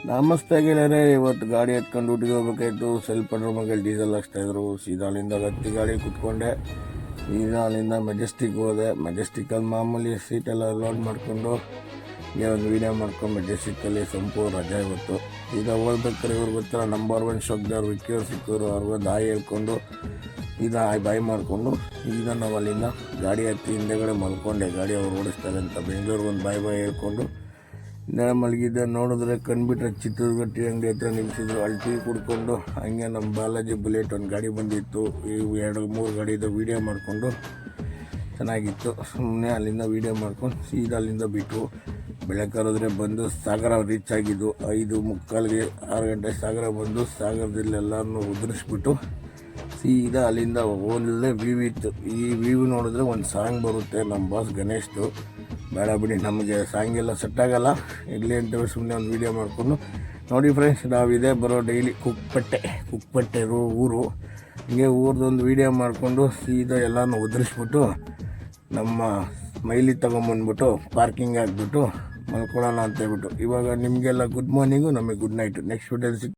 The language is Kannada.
ನಮಸ್ತೆ ಗೆಳೆಯರೆ. ಇವತ್ತು ಗಾಡಿ ಎತ್ಕೊಂಡು ಊಟಿಗೆ ಹೋಗ್ಬೇಕಾಯ್ತು. ಸ್ವಲ್ಪ ಪೆಟ್ರೋಲ್ ಬಂಕಲ್ಲಿ ಡೀಸೆಲ್ ಹಾಕ್ತಾಯಿದ್ರು. ಸೀದಾ ಅಲ್ಲಿಂದ ಹತ್ತಿ ಗಾಡಿ ಕುತ್ಕೊಂಡೆ. ಸೀದಾ ಅಲ್ಲಿಂದ ಮೆಜೆಸ್ಟಿಕ್ ಹೋದೆ. ಮೆಜೆಸ್ಟಿಕ್ಕಲ್ಲಿ ಮಾಮೂಲಿ ಸೀಟೆಲ್ಲ ಲೋಡ್ ಮಾಡಿಕೊಂಡು ಒಂದು ವೀಡಿಯೋ ಮಾಡ್ಕೊಂಡು ಮೆಜೆಸ್ಟಿಕ್ಕಲ್ಲಿ ಸಂಪೂರ್ಣ ರಜೆ ಇವತ್ತು. ಸೀದಾ ಹೋಗ್ಬೇಕಾದ್ರೆ ಇವ್ರು ಗೊತ್ತಿಲ್ಲ ನಂಬರ್ 1 ಶೋಕ್ದಾರ್ ವಿಕ್ಕಿಯವ್ರು ಸಿಕ್ಕರು. ಅವ್ರಿಗೊಂದು ಹಾಯ್ ಹೇಳ್ಕೊಂಡು ಸೀದಾ ಬಾಯ್ ಮಾಡಿಕೊಂಡು ಈಗ ನಾವು ಅಲ್ಲಿಂದ ಗಾಡಿ ಹತ್ತಿ ಹಿಂದೆಗಡೆ ಮಲ್ಕೊಂಡೆ. ಗಾಡಿ ಅವ್ರು ಓಡಿಸ್ತಾರೆ ಅಂತ ಬೆಂಗಳೂರಿಗೊಂದು ಬಾಯ್ ಮಲ್ಕೊಂಡು ನೆಳೆ ಮಲಗಿದ್ದೆ. ನೋಡಿದ್ರೆ ಕಂಡುಬಿಟ್ರೆ ಚಿತ್ರದುರ್ಗ ಟೀ ಅಂಗಡಿ ಹತ್ರ ನಿಲ್ಲಿಸಿದ್ರು. ಅಲ್ಲಿ ಟೀ ಕುಡ್ಕೊಂಡು ಹಂಗೆ ನಮ್ಮ ಬಾಲಾಜಿ ಬುಲೆಟ್ ಒಂದು ಗಾಡಿ ಬಂದಿತ್ತು. ಇವು 2-3 ಗಾಡಿದು ವೀಡಿಯೋ ಮಾಡಿಕೊಂಡು ಚೆನ್ನಾಗಿತ್ತು. ಸುಮ್ಮನೆ ಅಲ್ಲಿಂದ ವೀಡಿಯೋ ಮಾಡ್ಕೊಂಡು ಸೀದಾ ಅಲ್ಲಿಂದ ಬಿಟ್ಟು ಬೆಳಕರಿದ್ರೆ ಬಂದು ಸಾಗರ ರೀಚ್ ಆಗಿದ್ದು 5:45ಗೆ 6 ಗಂಟೆ ಸಾಗರ ಬಂದು ಸಾಗರದಲ್ಲೆಲ್ಲರನ್ನೂ ಉದುರಿಸ್ಬಿಟ್ಟು ಸೀದಾ ಅಲ್ಲಿಂದ ಒಳ್ಳೆ ವ್ಯೂ ಇತ್ತು. ಈ ವ್ಯೂ ನೋಡಿದ್ರೆ ಒಂದು ಸಾಂಗ್ ಬರುತ್ತೆ ನಮ್ಮ ಬಾಸ್ ಗಣೇಶ್ದು. ಬೇಡ ಬಿಡಿ, ನಮಗೆ ಸಾಂಗೆಲ್ಲ ಸೆಟ್ ಆಗೋಲ್ಲ, ಇರಲಿ ಅಂತೇಳಿ ಸುಮ್ಮನೆ ಒಂದು ವೀಡಿಯೋ ಮಾಡಿಕೊಂಡು ನೋಡಿ ಫ್ರೆಂಡ್ಸ್. ನಾವಿದೆ ಬರೋ ಡೈಲಿ ಕುಕ್ಕಪೇಟೆ ಊರು. ಹಿಂಗೆ ಊರ್ದೊಂದು ವೀಡಿಯೋ ಮಾಡಿಕೊಂಡು ಸೀದಾ ಎಲ್ಲನೂ ಉದುರಿಸ್ಬಿಟ್ಟು ನಮ್ಮ ಮೈಲಿ ತೊಗೊಂಬಂದ್ಬಿಟ್ಟು ಪಾರ್ಕಿಂಗ್ ಹಾಕ್ಬಿಟ್ಟು ಮಲ್ಕೊಳ್ಳೋಣ ಅಂತೇಳ್ಬಿಟ್ಟು ಇವಾಗ ನಿಮಗೆಲ್ಲ ಗುಡ್ ಮಾರ್ನಿಂಗು, ನಮಗೆ ಗುಡ್ ನೈಟು. ನೆಕ್ಸ್ಟ್ ವಿಡಿಯೋದಲ್ಲಿ